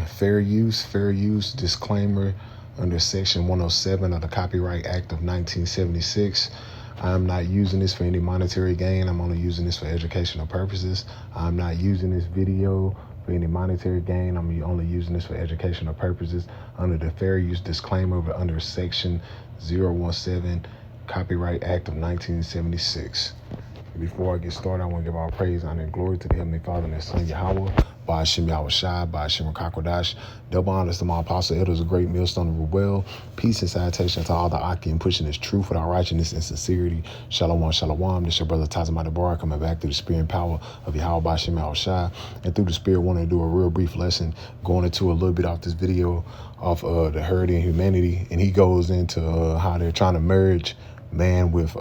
Fair use disclaimer under Section 107 of the Copyright Act of 1976. I'm not using this for any monetary gain. I'm only using this for educational purposes. I'm not using this video for any monetary gain. I'm only using this for educational purposes under the fair use disclaimer under Section 017 Copyright Act of 1976. Before I get started, I want to give all praise, honor, and glory to the Heavenly Father and His Son, Yahweh, by Hashem Yahweh Shai, by Hashem Rakakwadash. Double honors to my apostle, elders, a great millstone of rebel. Peace and salutation to all the Aki and pushing this truth without righteousness and sincerity. Shalom, shalom. This your brother Tazamah Deborah coming back through the spirit and power of Yahweh by Hashem Yahweh Shai. And through the spirit, wanting to do a real brief lesson, going into a little bit off this video off the herd in humanity. And he goes into how they're trying to merge man with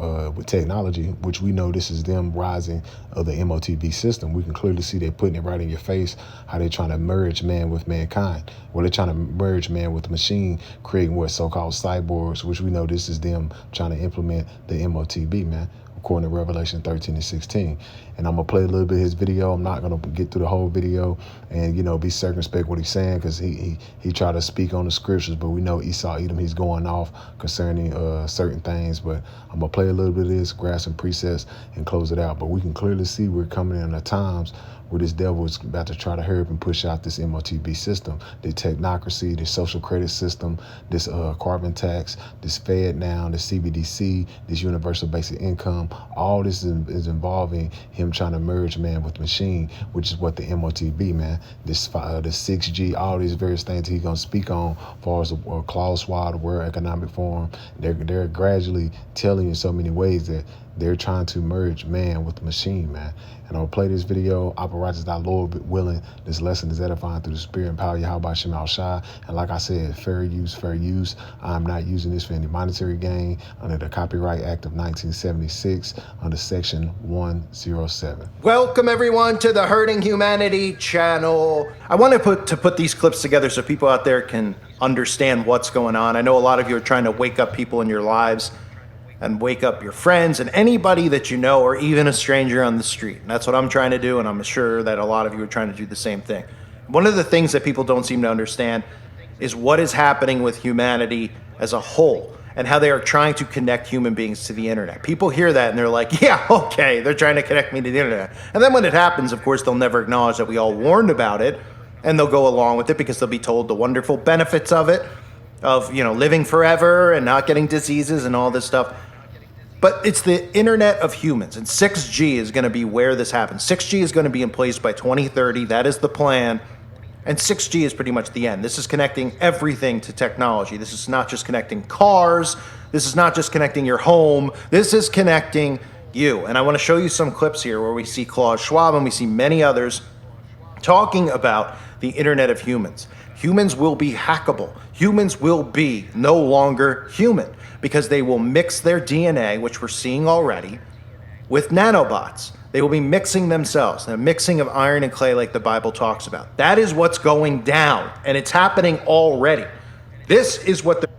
technology, which we know this is them rising of the MOTB system. We can clearly see they're putting it right in your face, how they're trying to merge man with mankind. Well, they're trying to merge man with machine, creating what so-called cyborgs, which we know this is them trying to implement the MOTB, man, according to Revelation 13 and 16. And I'm going to play a little bit of his video. I'm not going to get through the whole video and, be circumspect what he's saying, because he tried to speak on the scriptures, but we know Esau, Edom, he's going off concerning certain things. But I'm going to play a little bit of this, grab some presets, and close it out. But we can clearly see we're coming in at times where this devil is about to try to hurry up and push out this MOTB system, the technocracy, the social credit system, this carbon tax, this Fed now, the CBDC, this universal basic income. All this is involving him trying to merge man with machine, which is what the MOTB, man, this the 6G, all these various things he's going to speak on as far as Klaus Schwab, the World Economic Forum. They're gradually telling you in so many ways that they're trying to merge man with machine, man. And I'll play this video. Operators, thy Lord willing. This lesson is edifying through the spirit and power of Yahweh Shem Al Shai. And like I said, fair use. I'm not using this for any monetary gain under the Copyright Act of 1976 under Section 107. Welcome everyone to the Hurting Humanity channel. I want to put these clips together so people out there can understand what's going on. I know a lot of you are trying to wake up people in your lives and wake up your friends and anybody that you know, or even a stranger on the street. And that's what I'm trying to do, and I'm sure that a lot of you are trying to do the same thing. One of the things that people don't seem to understand is what is happening with humanity as a whole and how they are trying to connect human beings to the internet. People hear that and they're like, yeah, okay, they're trying to connect me to the internet. And then when it happens, of course, they'll never acknowledge that we all warned about it, and they'll go along with it because they'll be told the wonderful benefits of it, of living forever and not getting diseases and all this stuff. But it's the internet of humans, and 6G is going to be where this happens. 6G is going to be in place by 2030. That is the plan. And 6G is pretty much the end. This is connecting everything to technology. This is not just connecting cars. This is not just connecting your home. This is connecting you. And I want to show you some clips here where we see Klaus Schwab and we see many others talking about the internet of humans. Humans will be hackable. Humans will be no longer human because they will mix their DNA, which we're seeing already, with nanobots. They will be mixing themselves, a mixing of iron and clay like the Bible talks about. That is what's going down, and it's happening already. This is what the...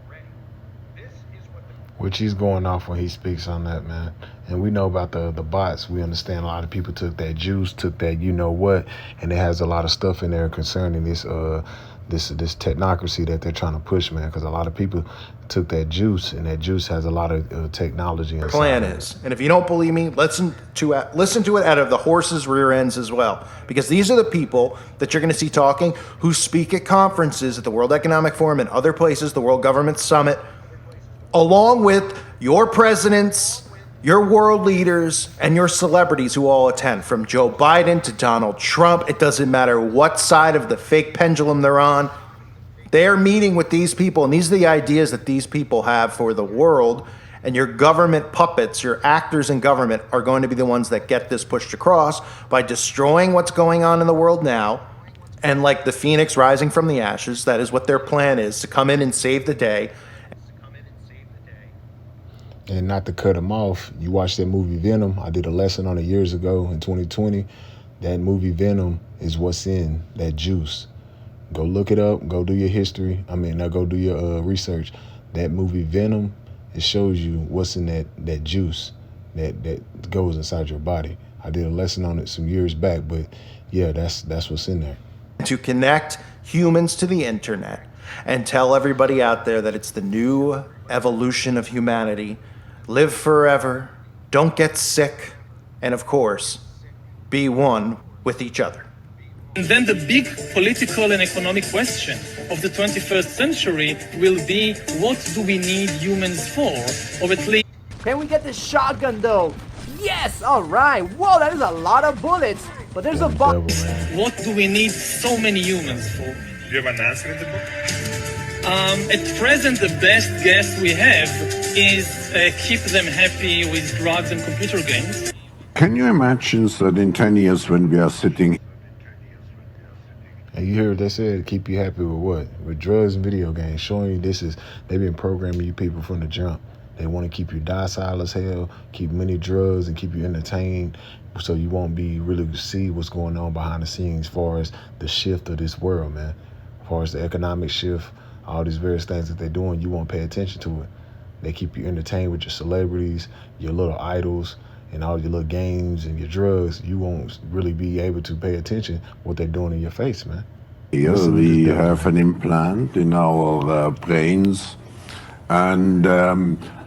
Which he's going off when he speaks on that, man. And we know about the bots. We understand a lot of people took that juice, took that what, and it has a lot of stuff in there concerning this technocracy that they're trying to push, man, because a lot of people took that juice, and that juice has a lot of technology inside. Plan is, and if you don't believe me, listen to it out of the horse's rear ends as well, because these are the people that you're going to see talking, who speak at conferences at the World Economic Forum and other places, the World Government Summit, along with your presidents, your world leaders, and your celebrities who all attend, from Joe Biden to Donald Trump. It doesn't matter what side of the fake pendulum they're on. They're meeting with these people, and these are the ideas that these people have for the world. And your government puppets, your actors in government, are going to be the ones that get this pushed across by destroying what's going on in the world now. And like the phoenix rising from the ashes, that is what their plan is, to come in and save the day. And not to cut him off, you watched that movie Venom. I did a lesson on it years ago in 2020. That movie Venom is what's in that juice. Go look it up. Go do your history. Go do your research. That movie Venom, it shows you what's in that juice that goes inside your body. I did a lesson on it some years back, but yeah, that's what's in there. to connect humans to the internet and tell everybody out there that it's the new evolution of humanity. Live forever, don't get sick, and of course, be one with each other. And then the big political and economic question of the 21st century will be, what do we need humans for? Or at least... Can we get this shotgun though? Yes! Alright! Whoa, that is a lot of bullets! But there's a bomb. What do we need so many humans for? Do you have an answer in the book? At present, the best guess we have is keep them happy with drugs and computer games. Can you imagine that in 10 years when we are sitting... And you heard what they said, keep you happy with what? With drugs and video games, showing you they've been programming you people from the jump. They want to keep you docile as hell, keep many drugs and keep you entertained so you won't be really see what's going on behind the scenes as far as the shift of this world, man. As far as the economic shift, all these various things that they're doing, you won't pay attention to it. They keep you entertained with your celebrities, your little idols, and all your little games and your drugs. You won't really be able to pay attention what they're doing in your face, man. Here we have an implant in our brains, and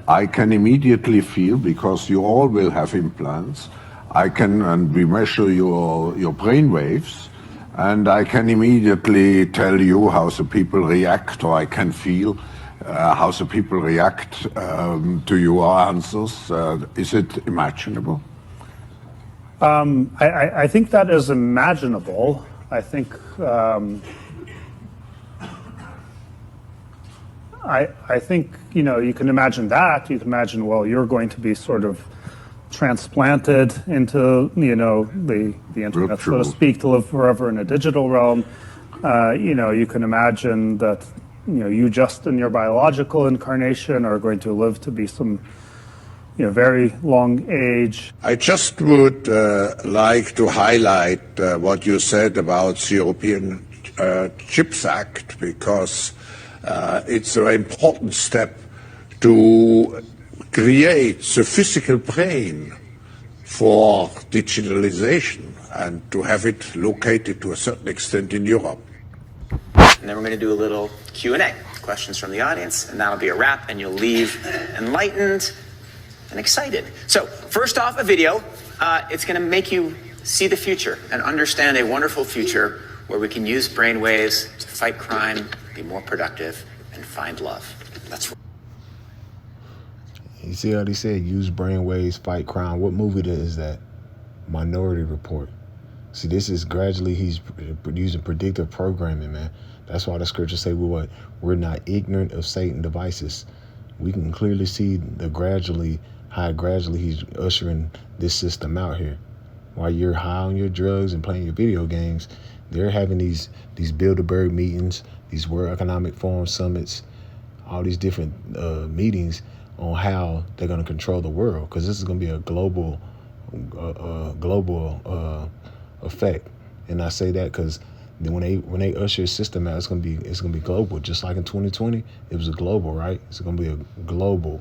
I can immediately feel, because you all will have implants, and we measure your brain waves, and I can immediately tell you how the people react, or I can feel how the people react to your answers. Is it imaginable? I think that is imaginable. I think I think, you know, you can imagine that. You can imagine, well, you're going to be sort of transplanted into, you know, the internet, so to speak, to live forever in a digital realm. You know, you can imagine that, you know, you just in your biological incarnation are going to live to be some, you know, very long age. I just would like to highlight what you said about the European Chips Act, because it's a very important step to create the physical brain for digitalization and to have it located to a certain extent in Europe. And then we're going to do a little Q&A, questions from the audience, and that'll be a wrap, and you'll leave enlightened and excited. So first off, a video. It's going to make you see the future and understand a wonderful future where we can use brainwaves to fight crime, be more productive, and find love. That's You see how they said use brainwaves, fight crime. What movie is that? Minority Report. See, this is gradually he's using predictive programming, man. That's why the scriptures say we're not ignorant of Satan's devices. We can clearly see how gradually he's ushering this system out here. While you're high on your drugs and playing your video games, they're having these Bilderberg meetings, these World Economic Forum summits, all these different meetings on how they're going to control the world, because this is going to be a global effect. And I say that because when they usher a system out, it's gonna be global. Just like in 2020, it was a global, right? It's gonna be a global,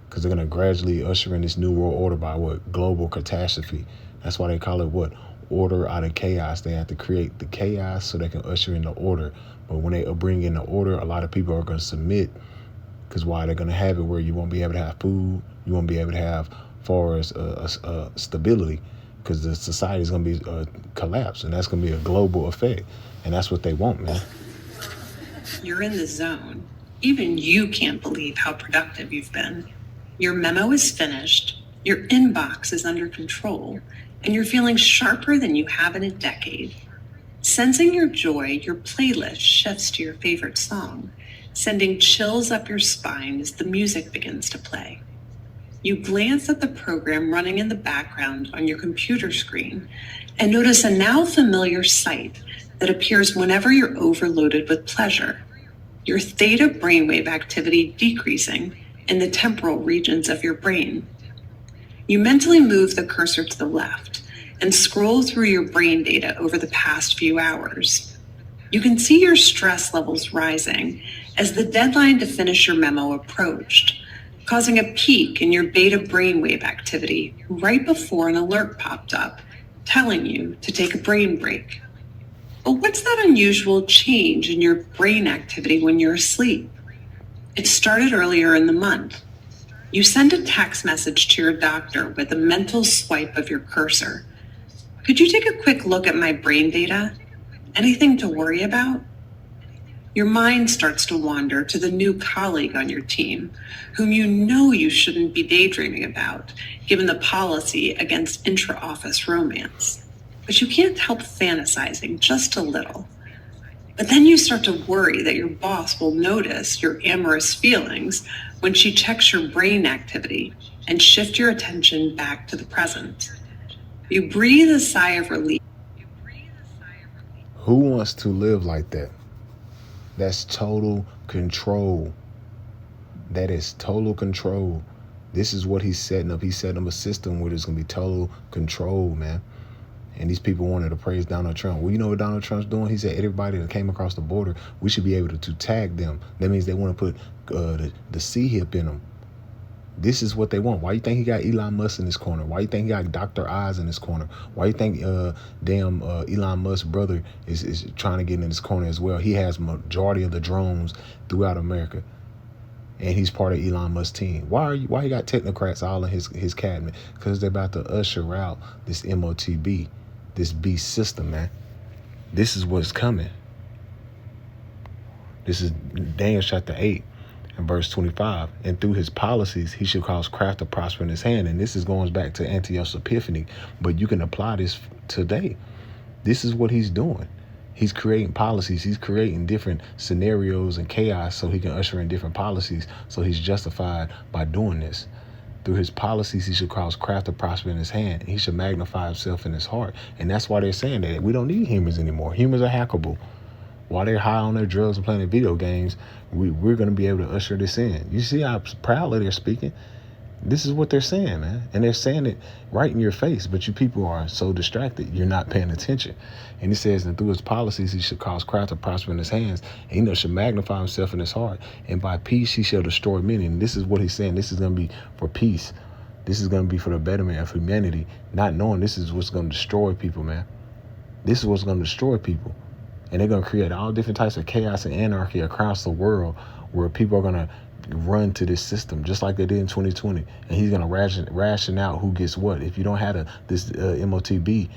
because they're gonna gradually usher in this new world order by global catastrophe. That's why they call it order out of chaos. They have to create the chaos so they can usher in the order. But when they bring in the order, a lot of people are gonna submit, because why? They're gonna have it where you won't be able to have food, you won't be able to have far as stability, because the society is going to be collapsed, and that's going to be a global effect, and that's what they want, man. You're in the zone. Even you can't believe how productive you've been. Your memo is finished, your inbox is under control, and you're feeling sharper than you have in a decade. Sensing your joy, your playlist shifts to your favorite song, sending chills up your spine as the music begins to play. You glance at the program running in the background on your computer screen and notice a now familiar sight that appears whenever you're overloaded with pleasure. Your theta brainwave activity decreasing in the temporal regions of your brain. You mentally move the cursor to the left and scroll through your brain data over the past few hours. You can see your stress levels rising as the deadline to finish your memo approached, causing a peak in your beta brainwave activity right before an alert popped up, telling you to take a brain break. But what's that unusual change in your brain activity when you're asleep? It started earlier in the month. You send a text message to your doctor with a mental swipe of your cursor. Could you take a quick look at my brain data? Anything to worry about? Your mind starts to wander to the new colleague on your team, whom you know you shouldn't be daydreaming about, given the policy against intra-office romance. But you can't help fantasizing just a little. But then you start to worry that your boss will notice your amorous feelings when she checks your brain activity and shift your attention back to the present. You breathe a sigh of relief. Who wants to live like that? That's total control. That is total control. This is what he's setting up. He's setting up a system where there's going to be total control, man. And these people wanted to praise Donald Trump. Well, you know what Donald Trump's doing? He said everybody that came across the border, we should be able to tag them. That means they want to put the C-hip in them. This is what they want. Why you think he got Elon Musk in his corner? Why you think he got Dr. Oz in his corner? Why you think Elon Musk's brother is trying to get in his corner as well? He has majority of the drones throughout America. And he's part of Elon Musk's team. Why he got technocrats all in his cabinet? Because they're about to usher out this MOTB, this beast system, man. This is what's coming. This is Daniel chapter 8 and verse 25. And through his policies, he shall cause craft to prosper in his hand. And this is going back to Antiochus Epiphanes. But you can apply this today. This is what he's doing. He's creating policies. He's creating different scenarios and chaos so he can usher in different policies. So he's justified by doing this. Through his policies, he should cause craft to prosper in his hand. He should magnify himself in his heart. And that's why they're saying that we don't need humans anymore. Humans are hackable. While they're high on their drugs and playing video games, we're going to be able to usher this in. You see how proudly they're speaking? This is what they're saying, man. And they're saying it right in your face, but you people are so distracted, you're not paying attention. And he says that through his policies, he should cause craft to prosper in his hands, and he should magnify himself in his heart. And by peace, he shall destroy many. And this is what he's saying. This is going to be for peace. This is going to be for the betterment of humanity, not knowing this is what's going to destroy people, man. This is what's going to destroy people. And they're going to create all different types of chaos and anarchy across the world where people are going to run to this system just like they did in 2020. And he's going to ration out who gets what. If you don't have this MOTB,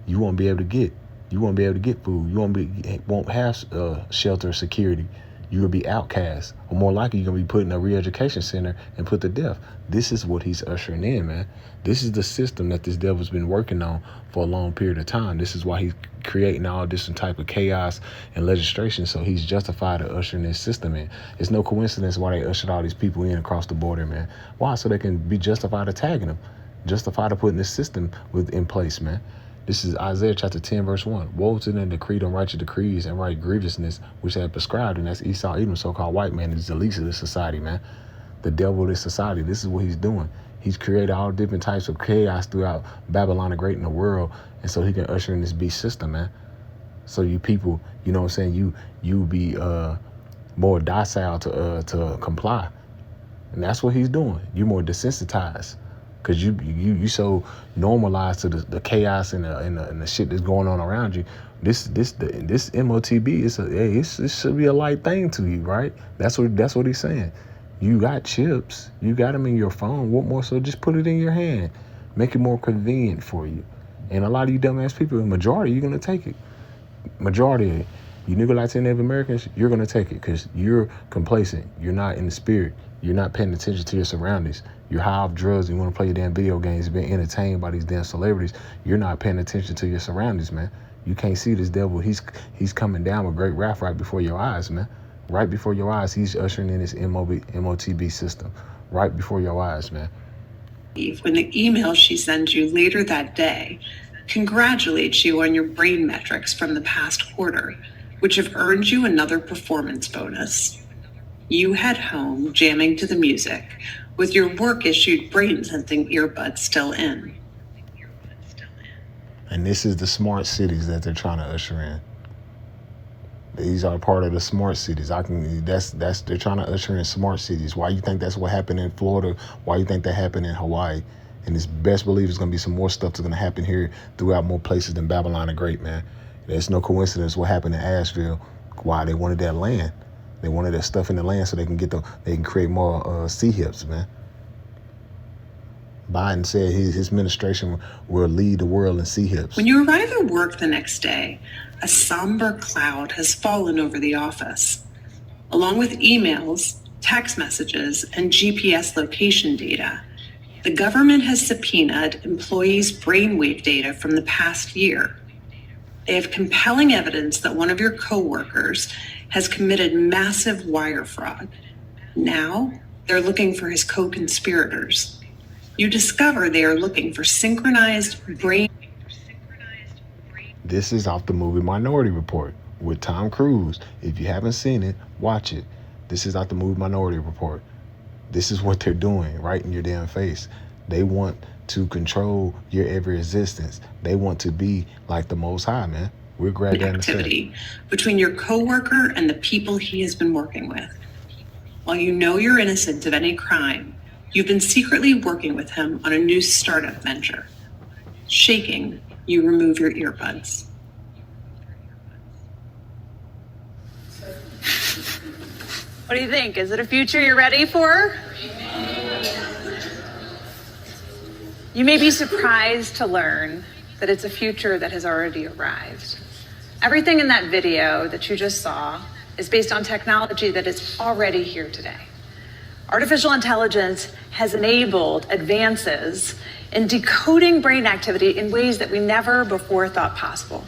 you won't be able to get. You won't be able to get food. You won't have shelter, security. You will be outcast. Or more likely, you're going to be put in a re-education center and put to death. This is what he's ushering in, man. This is the system that this devil's been working on for a long period of time. This is why he's creating all different type of chaos and legislation. So he's justified to ushering this system in. It's no coincidence why they ushered all these people in across the border, man. Why? So they can be justified to tagging them. Justified to putting this system in place, man. This is Isaiah chapter 10, verse 1. Woe to them that decreed unrighteous decrees and right grievousness, which they have prescribed, and that's Esau, Edom, so-called white man, is the least of this society, man. The devil of this society. This is what he's doing. He's created all different types of chaos throughout Babylon the Great in the world, and so he can usher in this beast system, man. So you people, you know what I'm saying, you be more docile to comply. And that's what he's doing. You're more desensitized. Because you so normalized to the chaos and the shit that's going on around you. This MOTB it should be a light thing to you, right? That's what he's saying. You got chips, you got them in your phone. What more? So just put it in your hand, make it more convenient for you. And a lot of you dumbass people, the majority, you're gonna take it. Majority of it. You nigga Latin Native Americans, you're gonna take it because you're complacent. You're not in the spirit. You're not paying attention to your surroundings. You're high off drugs and you want to play your damn video games, being entertained by these damn celebrities. You're not paying attention to your surroundings, man. You can't see this devil. He's coming down with great wrath right before your eyes, man. Right before your eyes, he's ushering in this MOTB system. Right before your eyes, man. When the email she sends you later that day congratulates you on your brain metrics from the past quarter, which have earned you another performance bonus. You head home jamming to the music with your work-issued brain-sensing earbuds still in. And this is the smart cities that they're trying to usher in. These are part of the smart cities. They're trying to usher in smart cities. Why you think that's what happened in Florida? Why you think that happened in Hawaii? And it's best believe there's going to be some more stuff that's going to happen here throughout more places than Babylon the Great, man. It's no coincidence what happened in Asheville, why they wanted that land. They wanted that stuff in the land so they can create more C-hips, man. Biden said his administration will lead the world in C-hips. When you arrive at work the next day, a somber cloud has fallen over the office. Along with emails, text messages, and GPS location data, the government has subpoenaed employees' brainwave data from the past year. They have compelling evidence that one of your coworkers has committed massive wire fraud. Now, they're looking for his co-conspirators. You discover they are looking for synchronized brain. This is off the movie Minority Report with Tom Cruise. If you haven't seen it, watch it. This is out the movie Minority Report. This is what they're doing right in your damn face. They want to control your every existence. They want to be like the Most High, man. We're glad that Activity between your coworker and the people he has been working with. While you know you're innocent of any crime, you've been secretly working with him on a new startup venture. Shaking, you remove your earbuds. What do you think? Is it a future you're ready for? You may be surprised to learn that it's a future that has already arrived. Everything in that video that you just saw is based on technology that is already here today. Artificial intelligence has enabled advances in decoding brain activity in ways that we never before thought possible.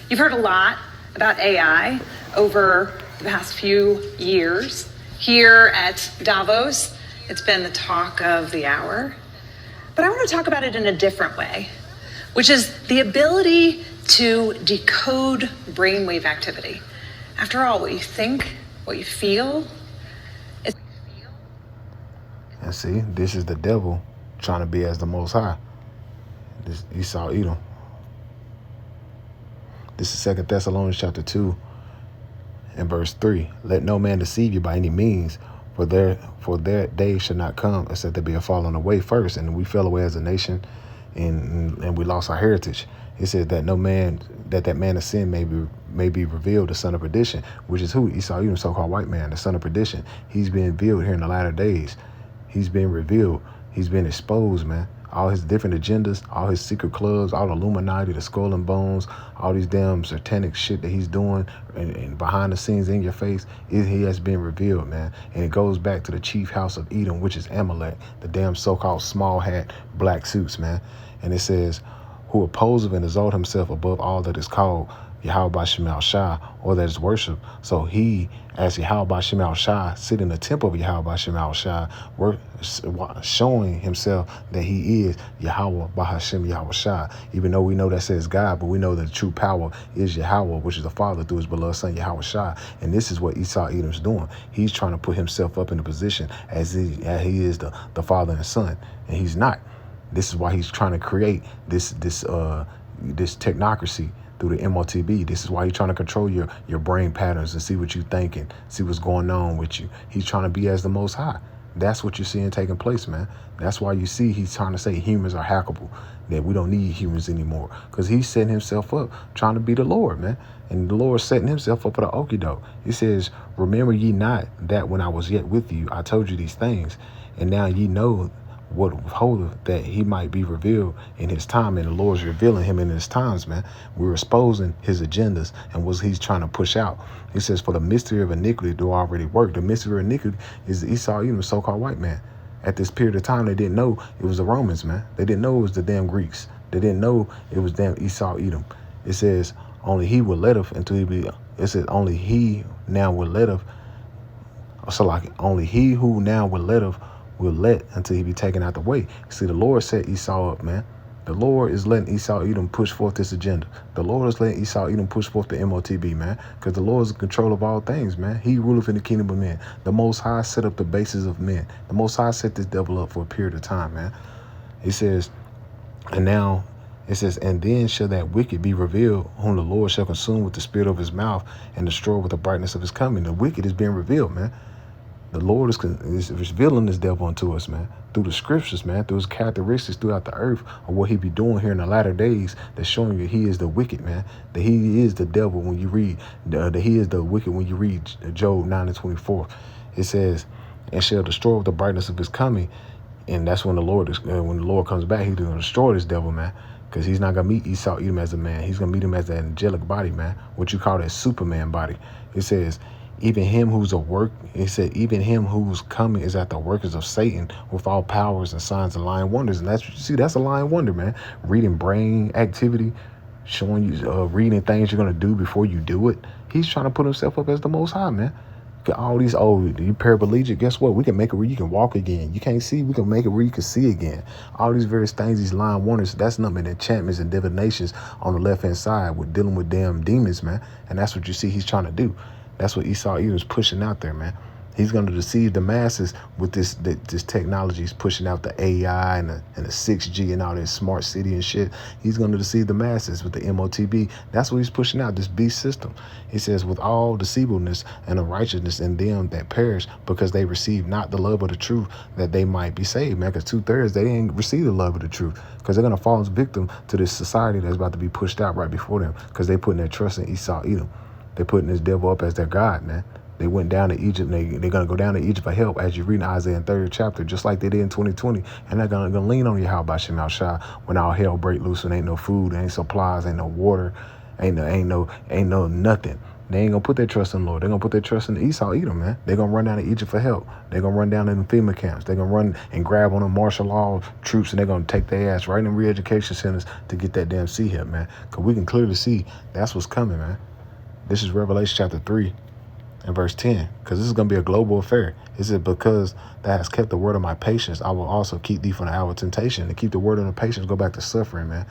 You've heard a lot about AI over the past few years. Here at Davos, it's been the talk of the hour. But I want to talk about it in a different way, which is the ability to decode brainwave activity. After all, what you think, what you feel, And see, this is the devil trying to be as the Most High. This Esau Edom. This is 2 Thessalonians chapter 2 and verse 3. Let no man deceive you by any means, for their day should not come except there be a falling away first. And we fell away as a nation, and we lost our heritage. It says that that man of sin may be revealed, the son of perdition, which is who? Esau Edom, so-called white man, the son of perdition. He's being revealed here in the latter days. He's been revealed. He's been exposed, man. All his different agendas, all his secret clubs, all the Illuminati, the Skull and Bones, all these damn satanic shit that he's doing and behind the scenes in your face, he has been revealed, man. And it goes back to the chief house of Edom, which is Amalek, the damn so-called small hat black suits, man. And it says, who opposes and exalt himself above all that is called Yahweh Bashem Al Shai, or that is worship. So he, as Yahweh Bashem Al Shai, sit in the temple of Yahweh Bashem Al Shai, showing himself that he is Yahweh Bahashem Yahweh Shai. Even though we know that says God, but we know that the true power is Yahweh, which is the Father through his beloved Son Yahweh Shai. And this is what Esau Edom's doing. He's trying to put himself up in a position as he is the Father and Son, and he's not. This is why he's trying to create this technocracy through the MOTB. This is why he's trying to control your brain patterns and see what you're thinking, see what's going on with you. He's trying to be as the Most High. That's what you're seeing taking place, man. That's why you see he's trying to say humans are hackable, that we don't need humans anymore, because he's setting himself up trying to be the Lord, man. And the Lord's setting himself up for the okie doke. He says, remember ye not that when I was yet with you, I told you these things, and now ye know what holdeth, that he might be revealed in his time. And the Lord's revealing him in his times, man. We're exposing his agendas and what he's trying to push out. He says, for the mystery of iniquity do already work. The mystery of iniquity is the Esau Edom, so-called white man. At this period of time, they didn't know it was the Romans, man. They didn't know it was the damn Greeks. They didn't know it was damn Esau Edom. It says, only he will let us until he be, it says, only he now will let us, so like, only he who now will let us will let until he be taken out the way. See, the Lord set Esau up, man. The Lord is letting Esau Edom push forth this agenda. The Lord is letting Esau Edom push forth the MOTB, man, because the Lord is in control of all things, man. He ruleth in the kingdom of men. The Most High set up the basis of men. The Most High set this devil up for a period of time, man. He says, and now it says, and then shall that wicked be revealed, whom the Lord shall consume with the spirit of his mouth and destroy with the brightness of his coming. The wicked is being revealed, man. The Lord is revealing this devil unto us, man, through the scriptures, man, through his characteristics throughout the earth of what he be doing here in the latter days. That's showing you he is the wicked, man. That he is the devil when you read, that he is the wicked when you read Job 9:24. It says, and shall destroy with the brightness of his coming. And that's when the Lord comes back, he's going to destroy this devil, man. Because he's not going to meet Esau Edom as a man. He's going to meet him as an angelic body, man. What you call that Superman body. It says, even him who's even him who's coming is at the workers of Satan with all powers and signs and lying wonders. And that's what you see. That's a lying wonder, man. Reading brain activity, showing you, reading things you're going to do before you do it. He's trying to put himself up as the Most High, man. All these, you paraplegic, guess what? We can make it where you can walk again. You can't see, we can make it where you can see again. All these various things, these lying wonders, that's nothing but enchantments and divinations on the left-hand side with dealing with damn demons, man. And that's what you see he's trying to do. That's what Esau Edom's pushing out there, man. He's going to deceive the masses with this technology. He's pushing out the AI and the 6G and all this smart city and shit. He's going to deceive the masses with the MOTB. That's what he's pushing out, this beast system. He says, with all deceivableness and unrighteousness in them that perish, because they receive not the love of the truth, that they might be saved, man. Because 2/3, they didn't receive the love of the truth, because they're going to fall as victim to this society that's about to be pushed out right before them, because they're putting their trust in Esau Edom. They're putting this devil up as their God, man. They went down to Egypt, and they're going to go down to Egypt for help, as you read in Isaiah 3rd chapter, just like they did in 2020. And they're going to lean on Yahweh Shem Shai when all hell break loose and ain't no food, ain't supplies, ain't no water, ain't no nothing. They ain't going to put their trust in the Lord. They're going to put their trust in Esau Edom, man. They're going to run down to Egypt for help. They're going to run down in the FEMA camps. They're going to run and grab on the martial law troops, and they're going to take their ass right in re-education centers to get that damn sea help, man. Because we can clearly see that's what's coming, man. This is Revelation chapter 3. In verse 10, because this is going to be a global affair. It says, because thou hast kept the word of my patience, I will also keep thee from the hour of temptation. To keep the word of the patience, go back to suffering, man.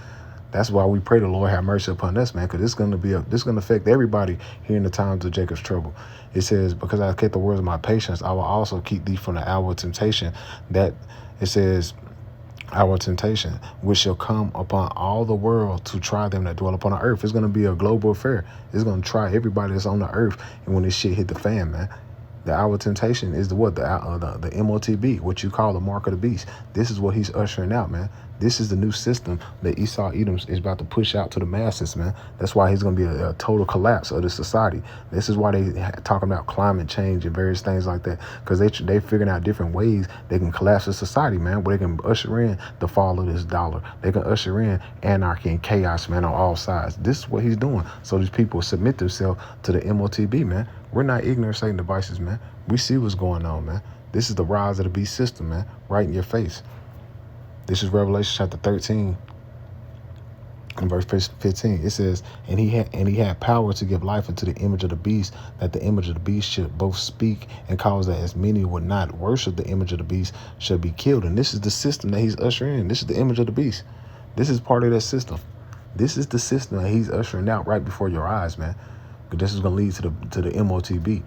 That's why we pray the Lord have mercy upon us, man, because this is going to affect everybody here in the times of Jacob's trouble. It says, because I have kept the words of my patience, I will also keep thee from the hour of temptation. That it says, our temptation, which shall come upon all the world to try them that dwell upon the earth. It's going to be a global affair. It's going to try everybody that's on the earth. And when this shit hit the fan, man, the hour temptation is the MOTB, what you call the mark of the beast. This is what he's ushering out, man. This is the new system that Esau Edom is about to push out to the masses, man. That's why he's going to be a total collapse of the society. This is why they talking about climate change and various things like that, because they figuring out different ways they can collapse the society, man, where they can usher in the fall of this dollar. They can usher in anarchy and chaos, man, on all sides. This is what he's doing. So these people submit themselves to the MOTB, man. We're not ignorant Satan devices, man. We see what's going on, man. This is the rise of the beast system, man, right in your face. This is Revelation chapter 13 and verse 15. It says, and he had power to give life unto the image of the beast, that the image of the beast should both speak and cause that as many would not worship the image of the beast should be killed. And this is the system that he's ushering in. This is the image of the beast. This is part of that system. This is the system that he's ushering out right before your eyes, man. But this is going to lead to the MOTB.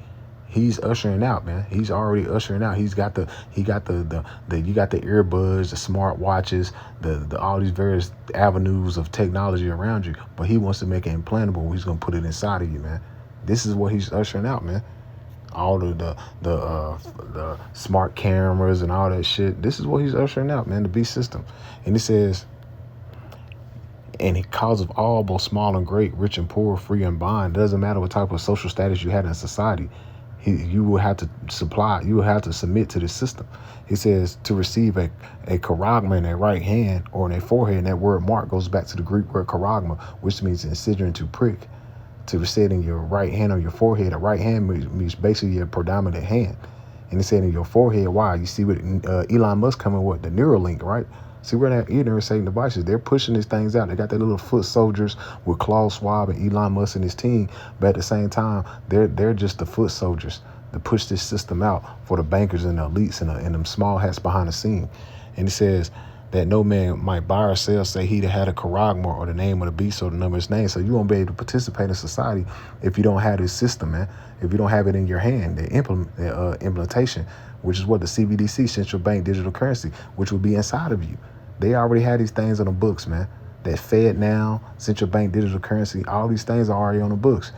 He's ushering out, man. He's already ushering out. You got the earbuds, the smart watches, the all these various avenues of technology around you. But he wants to make it implantable. He's gonna put it inside of you, man. This is what he's ushering out, man. All the smart cameras and all that shit. This is what he's ushering out, man. The beast system. And it says, and he cause of all, both small and great, rich and poor, free and bond. It doesn't matter what type of social status you had in society. You will have to submit to this system. He says to receive a charagma in their right hand or in their forehead. And that word mark goes back to the Greek word charagma, which means incision to prick. To receive in your right hand or your forehead. A right hand means basically your predominant hand. And it said in your forehead, why? You see what Elon Musk coming with, the Neuralink, right? See, we're not ignorant Satan devices. They're pushing these things out. They got their little foot soldiers with Klaus Schwab and Elon Musk and his team. But at the same time, they're just the foot soldiers to push this system out for the bankers and the elites and them small hats behind the scene. And it says that no man might buy or sell, say he that had a charagma or the name of the beast or the number of his name. So you won't be able to participate in society if you don't have this system, man. If you don't have it in your hand, the implementation, which is what the CBDC, central bank digital currency, which will be inside of you. They already had these things on the books, man. That FedNow, central bank digital currency, all these things are already on the books.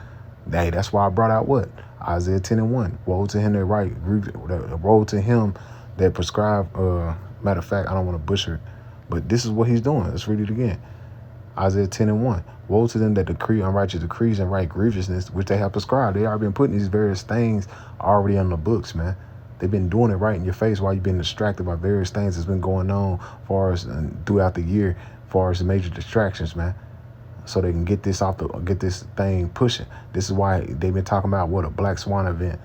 Hey, that's why I brought out what? Isaiah 10:1. Woe to him that write, woe to him that prescribe, matter of fact, I don't want to butcher it, but this is what he's doing. Let's read it again. Isaiah 10:1. Woe to them that decree unrighteous decrees and write grievousness, which they have prescribed. They already been putting these various things already on the books, man. They've been doing it right in your face while you've been distracted by various things that's been going on far as throughout the year, far as the major distractions, man. So they can get this get this thing pushing. This is why they've been talking about what a Black Swan event.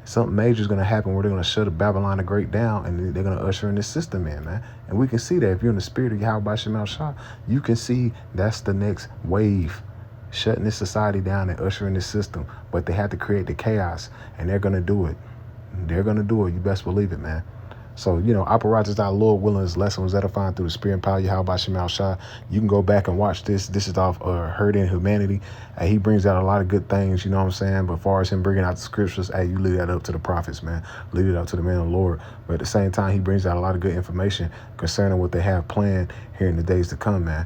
Something major is going to happen where they're going to shut Babylon the Great down, and they're going to usher in this system in, man. And we can see that if you're in the spirit of Yahweh Shemel Shah, you can see that's the next wave, shutting this society down and ushering this system. But they have to create the chaos, and they're going to do it. They're going to do it. You best believe it, man. So, Apparatus, our Lord willing, this lesson was edifying through the spirit and power of Yahweh Shemel Shah. You can go back and watch this. This is off Hurt in Humanity. He brings out a lot of good things, you know what I'm saying? But as far as him bringing out the scriptures, you leave that up to the prophets, man. Leave it up to the man of the Lord. But at the same time, he brings out a lot of good information concerning what they have planned here in the days to come, man.